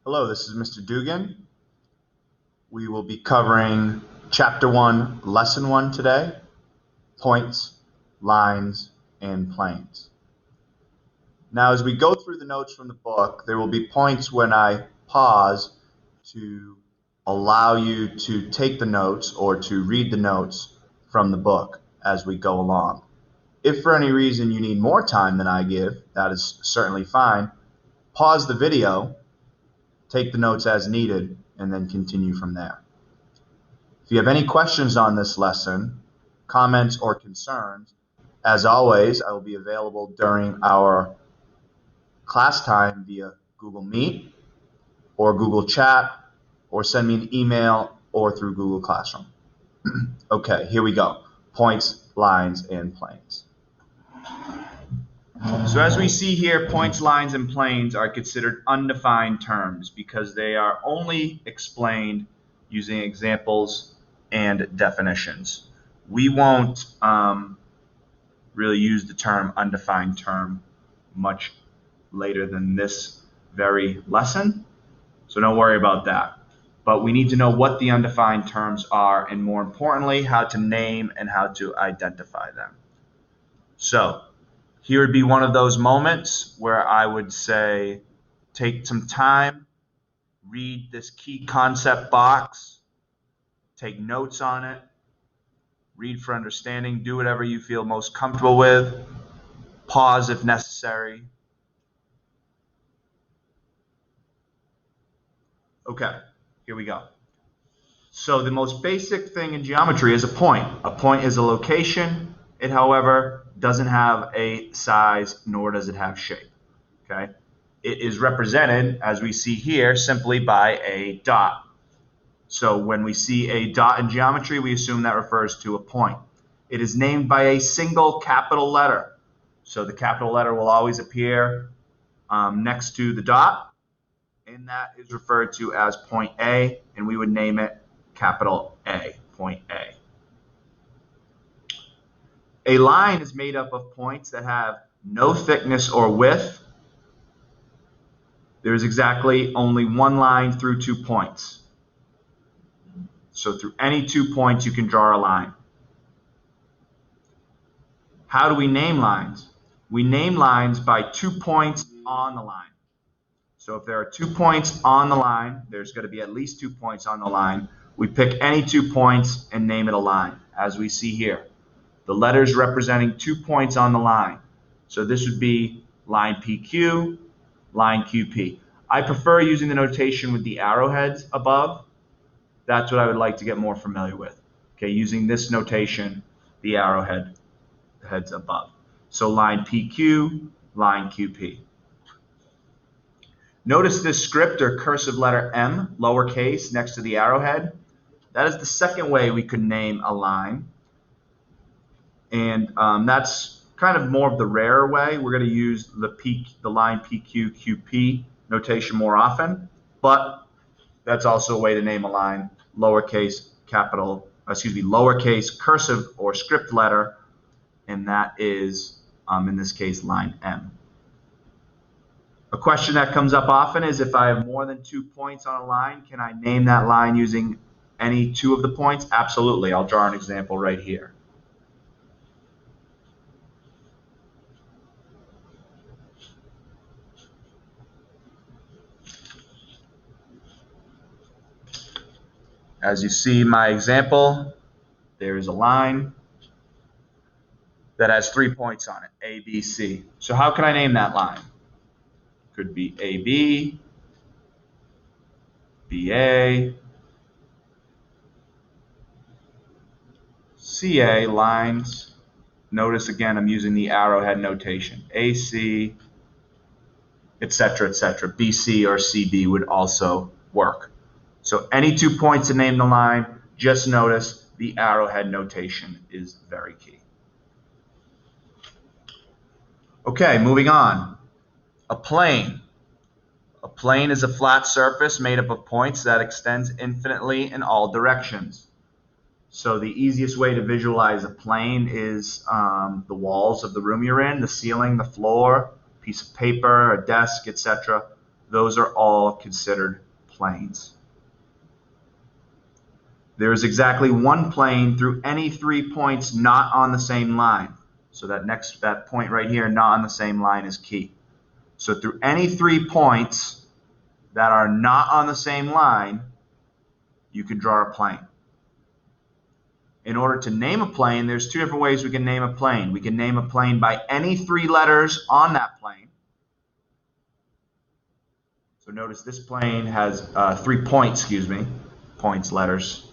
Hello, this is Mr. Dugan. We will be covering Chapter 1, Lesson 1 today, Points, Lines, and Planes. Now, as we go through the notes from the book, there will be points when I pause to allow you to take the notes or to read the notes from the book as we go along. If for any reason you need more time than I give, that is certainly fine. Pause the video, take the notes as needed, and then continue from there. If you have any questions on this lesson, comments, or concerns, as always, I will be available during our class time via Google Meet or Google Chat, or send me an email or through Google Classroom. Okay, here we go. Points, lines, and planes. So as we see here, points, lines, and planes are considered undefined terms because they are only explained using examples and definitions. We won't really use the term undefined term much later than this very lesson, so don't worry about that. But we need to know what the undefined terms are, and more importantly, how to name and how to identify them. So here would be one of those moments where I would say, take some time, read this key concept box, take notes on it, read for understanding, do whatever you feel most comfortable with, pause if necessary. Okay, here we go. So the most basic thing in geometry is a point. A point is a location. It, however, doesn't have a size, nor does it have shape. Okay? It is represented, as we see here, simply by a dot. So when we see a dot in geometry, we assume that refers to a point. It is named by a single capital letter. So the capital letter will always appear next to the dot, and that is referred to as point A, and we would name it capital A, point A. A line is made up of points that have no thickness or width. There is exactly only one line through 2 points. So through any 2 points, you can draw a line. How do we name lines? We name lines by 2 points on the line. So if there are 2 points on the line, there's going to be at least 2 points on the line. We pick any 2 points and name it a line, as we see here. The letters representing 2 points on the line. So this would be line PQ, line QP. I prefer using the notation with the arrowheads above. That's what I would like to get more familiar with. Okay, using this notation, the arrowhead heads above. So line PQ, line QP. Notice this script or cursive letter M, lowercase, next to the arrowhead. That is the second way we could name a line. And that's kind of more of the rarer way. We're going to use the line PQ, QP notation more often. But that's also a way to name a line, lowercase cursive or script letter, and that is, in this case, line M. A question that comes up often is, if I have more than 2 points on a line, can I name that line using any 2 of the points? Absolutely. I'll draw an example right here. As you see my example, there is a line that has 3 points on it, A, B, C. So how can I name that line? Could be AB, BA, CA lines. Notice again I'm using the arrowhead notation. AC, etc., etc. BC or CB would also work. So any 2 points to name the line, just notice the arrowhead notation is very key. Okay, moving on. A plane. A plane is a flat surface made up of points that extends infinitely in all directions. So the easiest way to visualize a plane is the walls of the room you're in, the ceiling, the floor, a piece of paper, a desk, etc. those are all considered planes. There is exactly one plane through any 3 points not on the same line. So that point right here, not on the same line, is key. So through any 3 points that are not on the same line, you can draw a plane. In order to name a plane, there's 2 different ways we can name a plane. We can name a plane by any 3 letters on that plane. So notice this plane has 3 points, points, letters.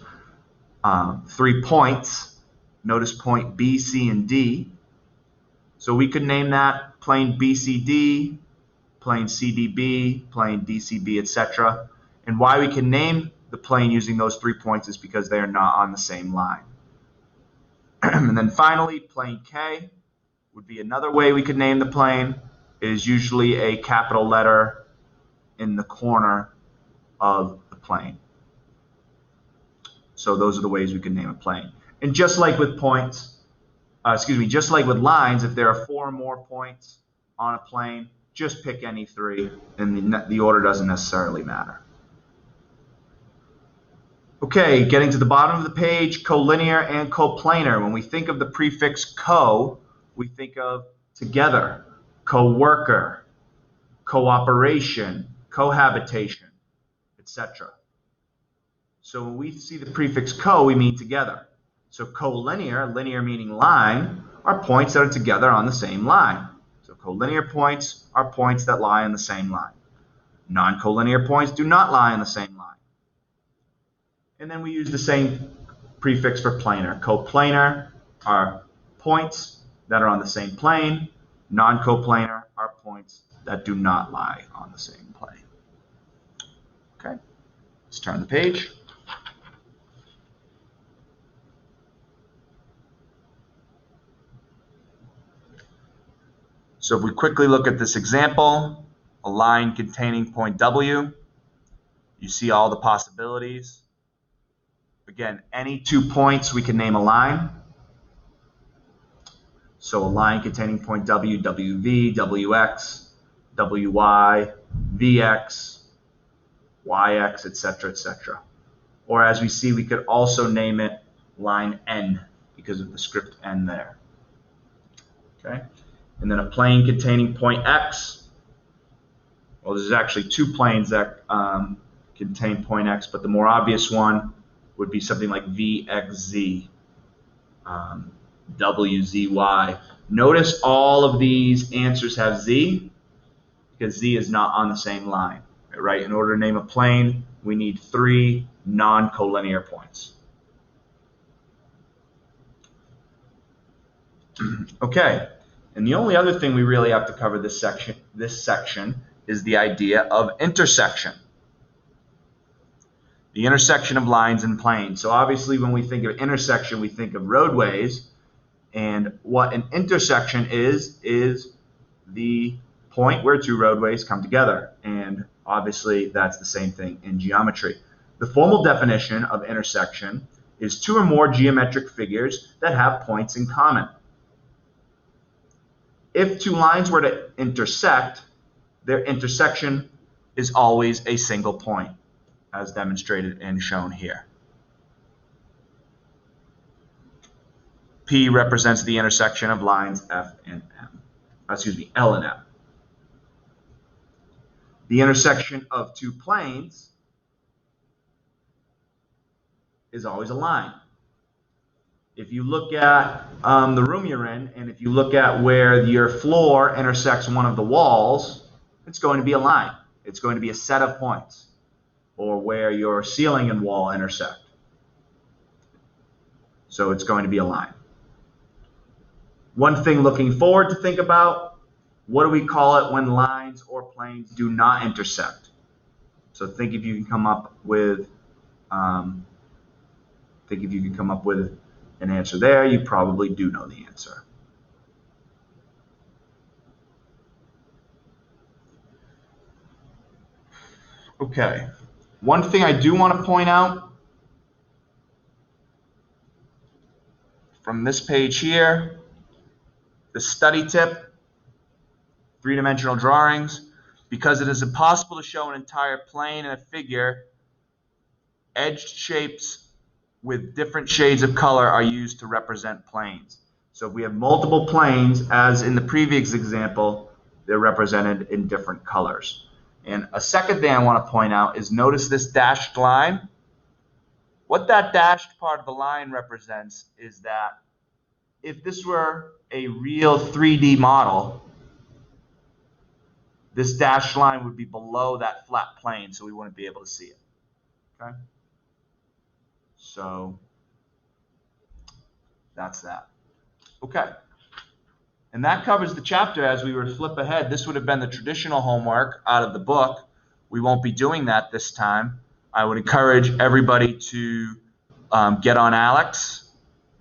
3 points. Notice point B, C, and D. So we could name that plane BCD, plane CDB, plane DCB, etc. And why we can name the plane using those 3 points is because they are not on the same line. And then finally, plane K would be another way we could name the plane. It is usually a capital letter in the corner of the plane. So those are the ways we can name a plane. And just like with just like with lines, if there are 4 or more points on a plane, just pick any 3, and the order doesn't necessarily matter. Okay, getting to the bottom of the page, collinear and coplanar. When we think of the prefix co, we think of together, co-worker, cooperation, cohabitation, etc. So when we see the prefix co, we mean together. So collinear, linear meaning line, are points that are together on the same line. So collinear points are points that lie on the same line. Non-collinear points do not lie on the same line. And then we use the same prefix for planar. Coplanar are points that are on the same plane. Non-coplanar are points that do not lie on the same plane. Okay, let's turn the page. So if we quickly look at this example, a line containing point W, you see all the possibilities. Again, any 2 points we can name a line. So a line containing point W, WV, WX, WY, VX, YX, etc., etc. Or as we see, we could also name it line N because of the script N there. Okay, and then a plane containing point X. Well, there's actually 2 planes that contain point X, but the more obvious one would be something like VXZ, WZY. Notice all of these answers have Z because Z is not on the same line, right? In order to name a plane, we need 3 non-collinear points. Okay, and the only other thing we really have to cover this section is the idea of intersection. The intersection of lines and planes. So obviously when we think of intersection, we think of roadways. And what an intersection is the point where 2 roadways come together. And obviously that's the same thing in geometry. The formal definition of intersection is 2 or more geometric figures that have points in common. If 2 lines were to intersect, their intersection is always a single point, as demonstrated and shown here. P represents the intersection of lines L and M. The intersection of 2 planes is always a line. If you look at the room you're in, and if you look at where your floor intersects one of the walls, it's going to be a line. It's going to be a set of points. Or where your ceiling and wall intersect. So it's going to be a line. One thing looking forward to think about, what do we call it when lines or planes do not intersect? So think if you can come up with an answer there. You probably do know the answer. Okay. One thing I do want to point out from this page here, the study tip, 3-dimensional drawings. Because it is impossible to show an entire plane in a figure, edged shapes with different shades of color are used to represent planes. So if we have multiple planes, as in the previous example, they're represented in different colors. And a second thing I want to point out is notice this dashed line. What that dashed part of the line represents is that if this were a real 3D model, this dashed line would be below that flat plane, so we wouldn't be able to see it. Okay? So that's that. Okay. And that covers the chapter. As we were to flip ahead, this would have been the traditional homework out of the book. We won't be doing that this time. I would encourage everybody to get on ALEKS,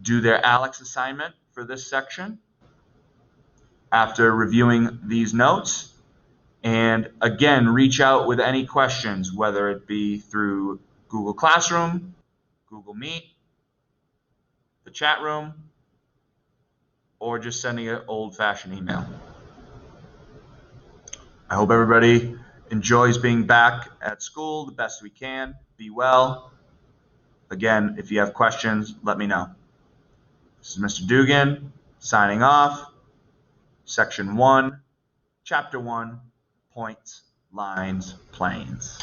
do their ALEKS assignment for this section after reviewing these notes. And again, reach out with any questions, whether it be through Google Classroom, Google Meet, the chat room, or just sending an old-fashioned email. I hope everybody enjoys being back at school the best we can. Be well. Again, if you have questions, let me know. This is Mr. Dugan signing off. Section 1, Chapter 1, Points, Lines, Planes.